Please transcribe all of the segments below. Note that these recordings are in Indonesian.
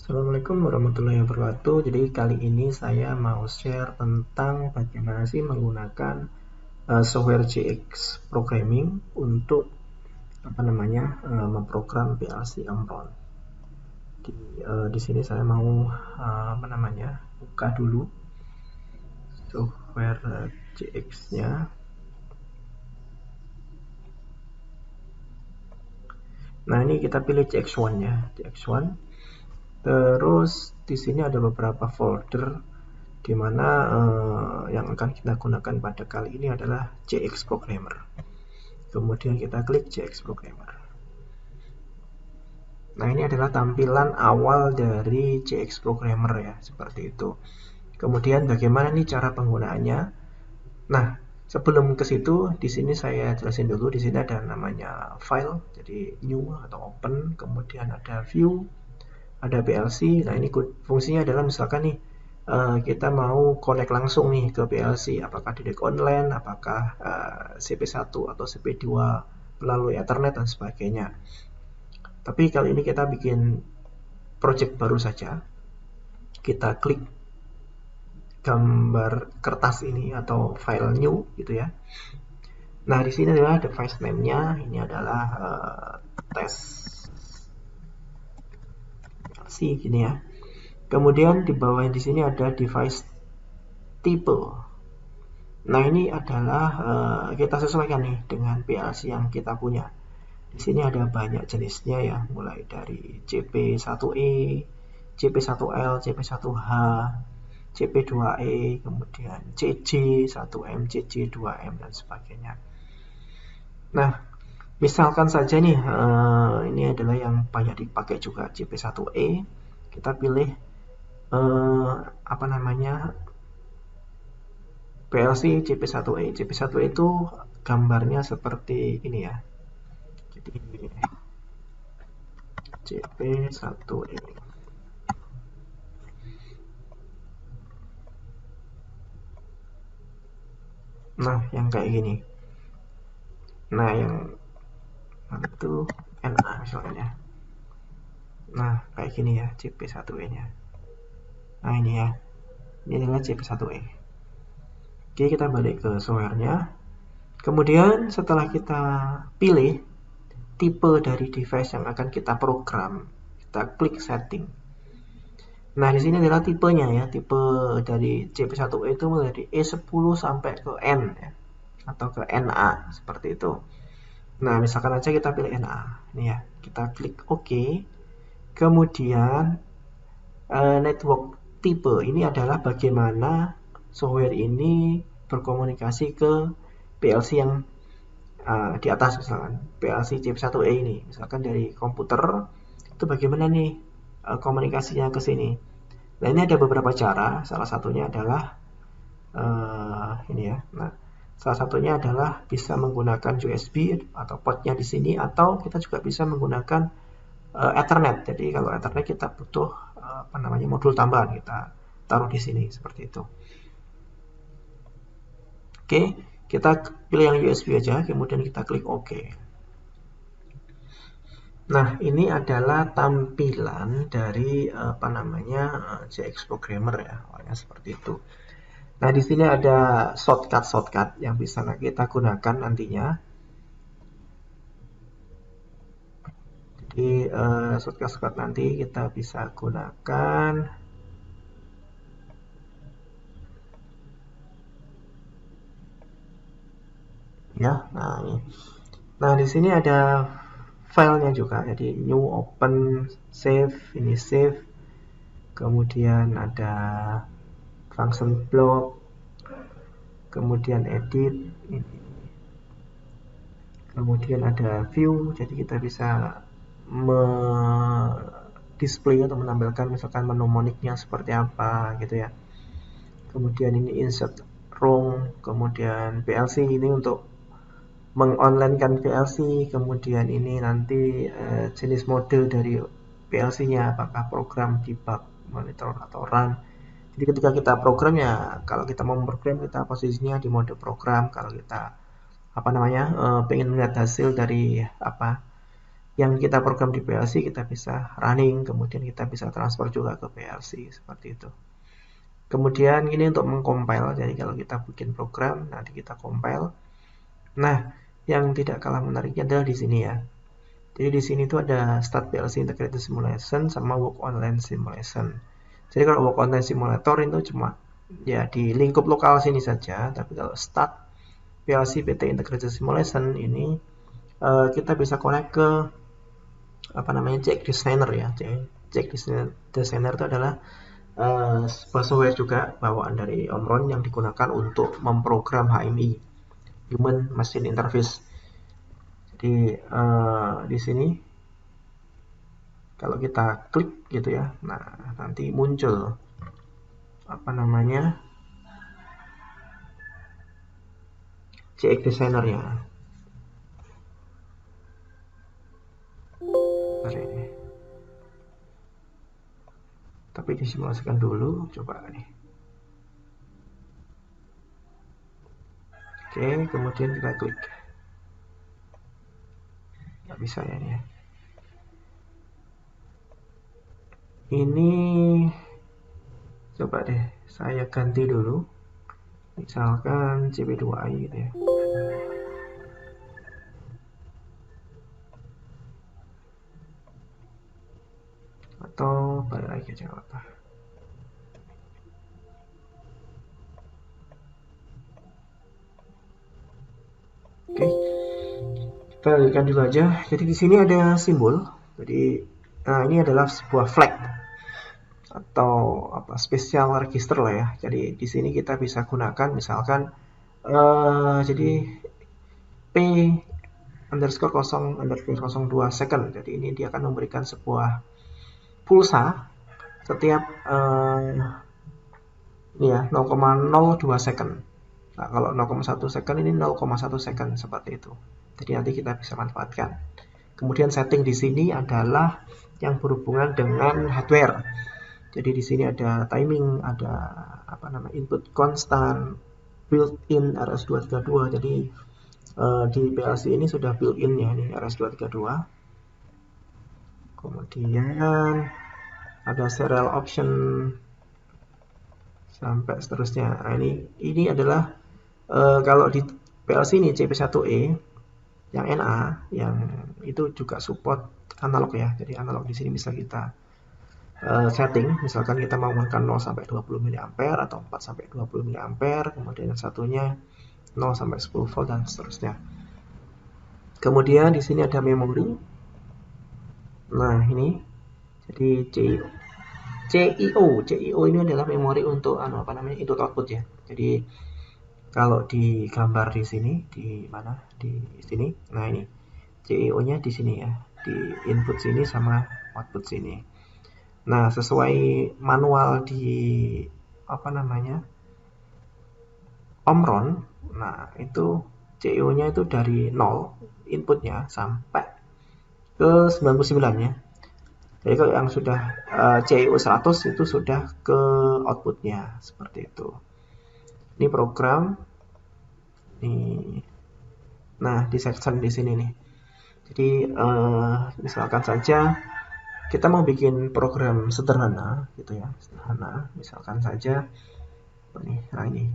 Assalamualaikum warahmatullahi wabarakatuh. Jadi kali ini saya mau share tentang bagaimana sih menggunakan software JX Programming untuk memprogram PLC Omron. Di sini saya mau buka dulu software JX-nya. Nah, ini kita pilih JX1 ya, JX1. Terus di sini ada beberapa folder di mana yang akan kita gunakan pada kali ini adalah JX Programmer. Kemudian kita klik JX Programmer. Nah, ini adalah tampilan awal dari JX Programmer ya, seperti itu. Kemudian bagaimana nih cara penggunaannya? Nah, sebelum ke situ, di sini saya jelasin dulu. Di sini ada namanya file, jadi new atau open. Kemudian ada view, ada PLC. Nah, ini fungsinya adalah misalkan nih kita mau connect langsung nih ke PLC, apakah direct online, apakah CP1 atau CP2 melalui Ethernet dan sebagainya. Tapi kali ini kita bikin project baru saja. Kita klik gambar kertas ini atau file new gitu ya. Nah, di sini adalah device name-nya, ini adalah test PLC gini ya. Kemudian di bawah di sini ada device tipe. Nah, ini adalah kita sesuaikan nih dengan PLC yang kita punya. Di sini ada banyak jenisnya ya, mulai dari CP1E, CP1L, CP1H, CP2E, kemudian CJ1M, CJ2M dan sebagainya. Nah, misalkan saja nih ini adalah yang banyak dipakai juga CP1E. Kita pilih PLC CP1E. CP1E itu gambarnya seperti ini ya. Jadi CP1E. Nah, yang kayak gini. Nah, yang itu NA misalnya. Nah, kayak gini ya CP1E-nya. Nah, ini ya. Ini adalah CP1E. Oke, kita balik ke software-nya. Kemudian setelah kita pilih tipe dari device yang akan kita program, kita klik setting. Nah, di sini adalah tipenya ya. Tipe dari CP1E itu mulai dari E10 sampai ke N ya, atau ke NA seperti itu. Nah, misalkan aja kita pilih NA. Ini ya, kita klik OK. Kemudian network tipe ini adalah bagaimana software ini berkomunikasi ke PLC yang di atas, misalkan PLC CP1E ini, misalkan dari komputer itu bagaimana nih komunikasinya ke sini. Nah, ini ada beberapa cara. Salah satunya adalah ini ya. Nah, salah satunya adalah bisa menggunakan USB atau portnya di sini, atau kita juga bisa menggunakan Ethernet. Jadi kalau Ethernet kita butuh modul tambahan, kita taruh di sini seperti itu. Oke, kita pilih yang USB aja, kemudian kita klik OK. Nah, ini adalah tampilan dari JX Programmer ya, awalnya seperti itu. Nah, di sini ada shortcut yang bisa kita gunakan nantinya. Jadi shortcut nanti kita bisa gunakan ya. Nah, di sini ada filenya juga. Jadi new, open, save, ini save. Kemudian ada function block, kemudian edit, ini. Kemudian ada view, jadi kita bisa display atau menampilkan misalkan mnemoniknya seperti apa gitu ya. Kemudian ini insert room, kemudian PLC ini untuk mengonlinekan PLC, kemudian ini nanti jenis mode dari PLC-nya, apakah program, debug, monitor atau run. Jadi ketika kita program ya, kalau kita mau memprogram kita posisinya di mode program. Kalau kita pengen melihat hasil dari yang kita program di PLC kita bisa running, kemudian kita bisa transfer juga ke PLC seperti itu. Kemudian ini untuk mengcompile, jadi kalau kita bikin program nanti kita compile. Nah, yang tidak kalah menariknya adalah di sini ya. Jadi di sini tuh ada Start PLC Integrated Simulation sama Work Online Simulation. Jadi kalau Work Online Simulator itu cuma ya di lingkup lokal sini saja, tapi kalau Start PLC PT Integrated Simulation ini kita bisa connect ke apa namanya CX Designer ya. CX Designer itu adalah sebuah software juga bawaan dari Om Ron yang digunakan untuk memprogram HMI, Human Machine Interface. Jadi di sini kalau kita klik gitu ya, nah nanti muncul apa namanya CX Designer-nya. Ini. Tapi disimulasikan dulu, coba nih. Oke, kemudian kita klik. Nggak bisa ya ini. Ini coba deh, saya ganti dulu. Misalkan CP2i gitu ya. Atau balik lagi aja nggak apa. Oke, kita lanjutkan dulu aja. Jadi di sini ada simbol. Jadi ini adalah sebuah flag atau apa spesial register lah ya. Jadi di sini kita bisa gunakan misalkan jadi P underscore 0 underscore 02 second. Jadi ini dia akan memberikan sebuah pulsa setiap ini ya 0,02 second. Nah, kalau 0,1 second ini 0,1 second seperti itu. Jadi nanti kita bisa manfaatkan. Kemudian setting di sini adalah yang berhubungan dengan hardware. Jadi di sini ada timing, ada apa namanya input constant, built-in RS232. Jadi di PLC ini sudah built-in ya, ini RS232. Kemudian ada serial option sampai seterusnya. Nah, ini adalah kalau di PLC ini CP1E yang NA yang itu juga support analog ya. Jadi analog di sini bisa kita setting, misalkan kita mau menggunakan 0 sampai 20 mA atau 4 sampai 20 mA, kemudian yang satunya 0 sampai 10 volt dan seterusnya. Kemudian di sini ada memori. Nah, ini jadi CIO ini adalah memori untuk apa namanya input output ya. Jadi kalau di gambar di sini di mana di sini, nah ini CIO-nya di sini ya, di input sini sama output sini. Nah sesuai manual di apa namanya Om Ron, nah itu CIO-nya itu dari 0 inputnya sampai ke 99 ya. Jadi kalau yang sudah CIO 100 itu sudah ke outputnya seperti itu. Ini program. Nah di section di sini nih. Jadi misalkan saja kita mau bikin program sederhana gitu ya, sederhana. Misalkan saja ini.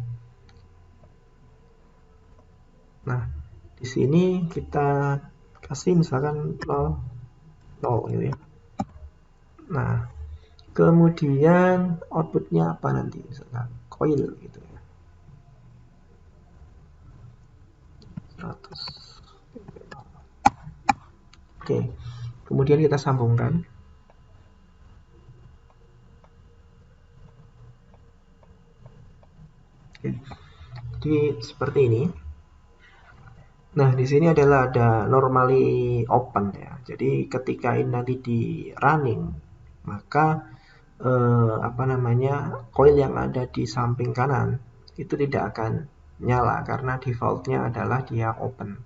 Nah di sini kita kasih misalkan 0 gitu ya. Nah, kemudian outputnya apa nanti? Misalkan coil gitu ya. 100. Oke, kemudian kita sambungkan. Oke. Jadi seperti ini. Nah, di sini adalah ada normally open ya. Jadi ketika ini nanti di running, maka apa namanya coil yang ada di samping kanan itu tidak akan nyala karena defaultnya adalah dia open.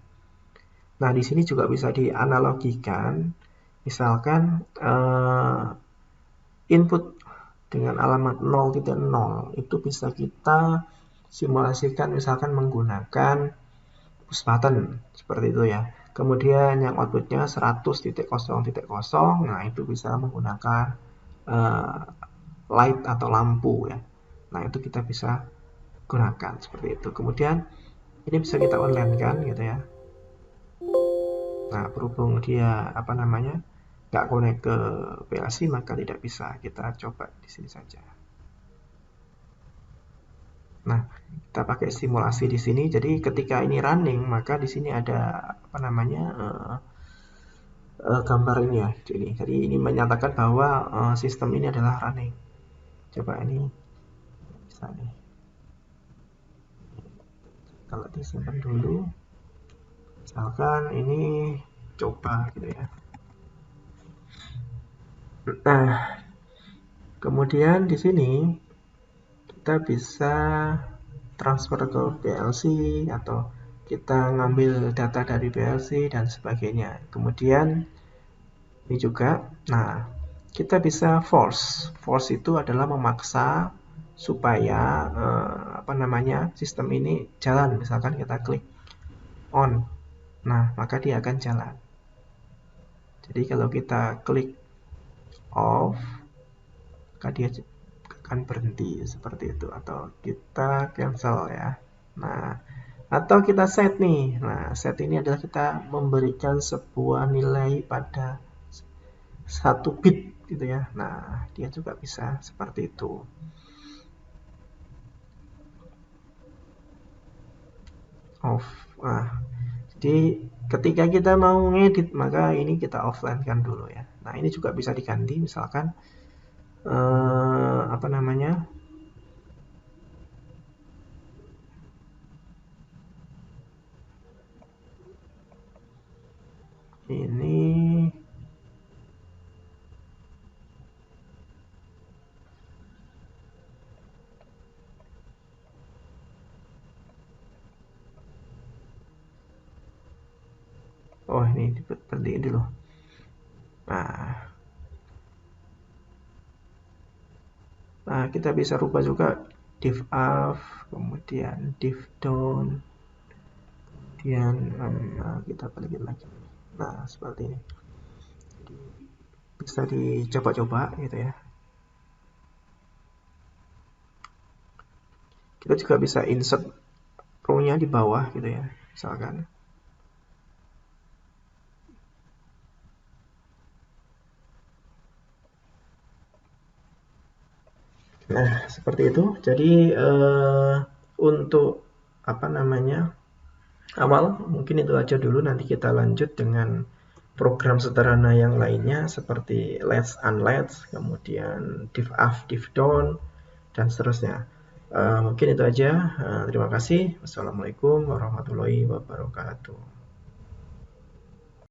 Nah di sini juga bisa dianalogikan, misalkan input dengan alamat 0.0 itu bisa kita simulasikan misalkan menggunakan push button seperti itu ya. Kemudian yang outputnya 100.0.0, nah itu bisa menggunakan light atau lampu ya. Nah itu kita bisa gunakan seperti itu. Kemudian ini bisa kita online kan gitu ya. Nah berhubung dia nggak connect ke PLC, maka tidak bisa. Kita coba di sini saja. Nah, kita pakai simulasi di sini. Jadi ketika ini running, maka di sini ada gambar ini ya. Jadi ini menyatakan bahwa sistem ini adalah running. Coba ini bisa nih. Kalau disimpan dulu, misalkan ini coba gitu ya. Nah, kemudian di sini kita bisa transfer ke PLC atau kita ngambil data dari PLC dan sebagainya. Kemudian ini juga, nah kita bisa force. Force itu adalah memaksa supaya sistem ini jalan. Misalkan kita klik on, nah maka dia akan jalan. Jadi kalau kita klik off, maka dia akan berhenti seperti itu. Atau kita cancel ya. Nah, atau kita set nih. Nah, set ini adalah kita memberikan sebuah nilai pada 1 bit gitu ya. Nah, dia juga bisa seperti itu. Off. Nah, jadi ketika kita mau ngedit, maka ini kita offline kan dulu ya. Nah, ini juga bisa diganti, misalkan ini ini diberhentiin dulu. Nah, kita bisa rubah juga div up, kemudian div down, kemudian kita balikin lagi. Nah, seperti ini. Jadi, bisa dicoba-coba gitu ya. Kita juga bisa insert row-nya di bawah gitu ya, misalkan. Nah, seperti itu. Jadi untuk awal mungkin itu aja dulu. Nanti kita lanjut dengan program sederhana yang lainnya seperti let's unlet's, kemudian div up, div down, dan seterusnya. Mungkin itu aja. Terima kasih. Wassalamualaikum warahmatullahi wabarakatuh.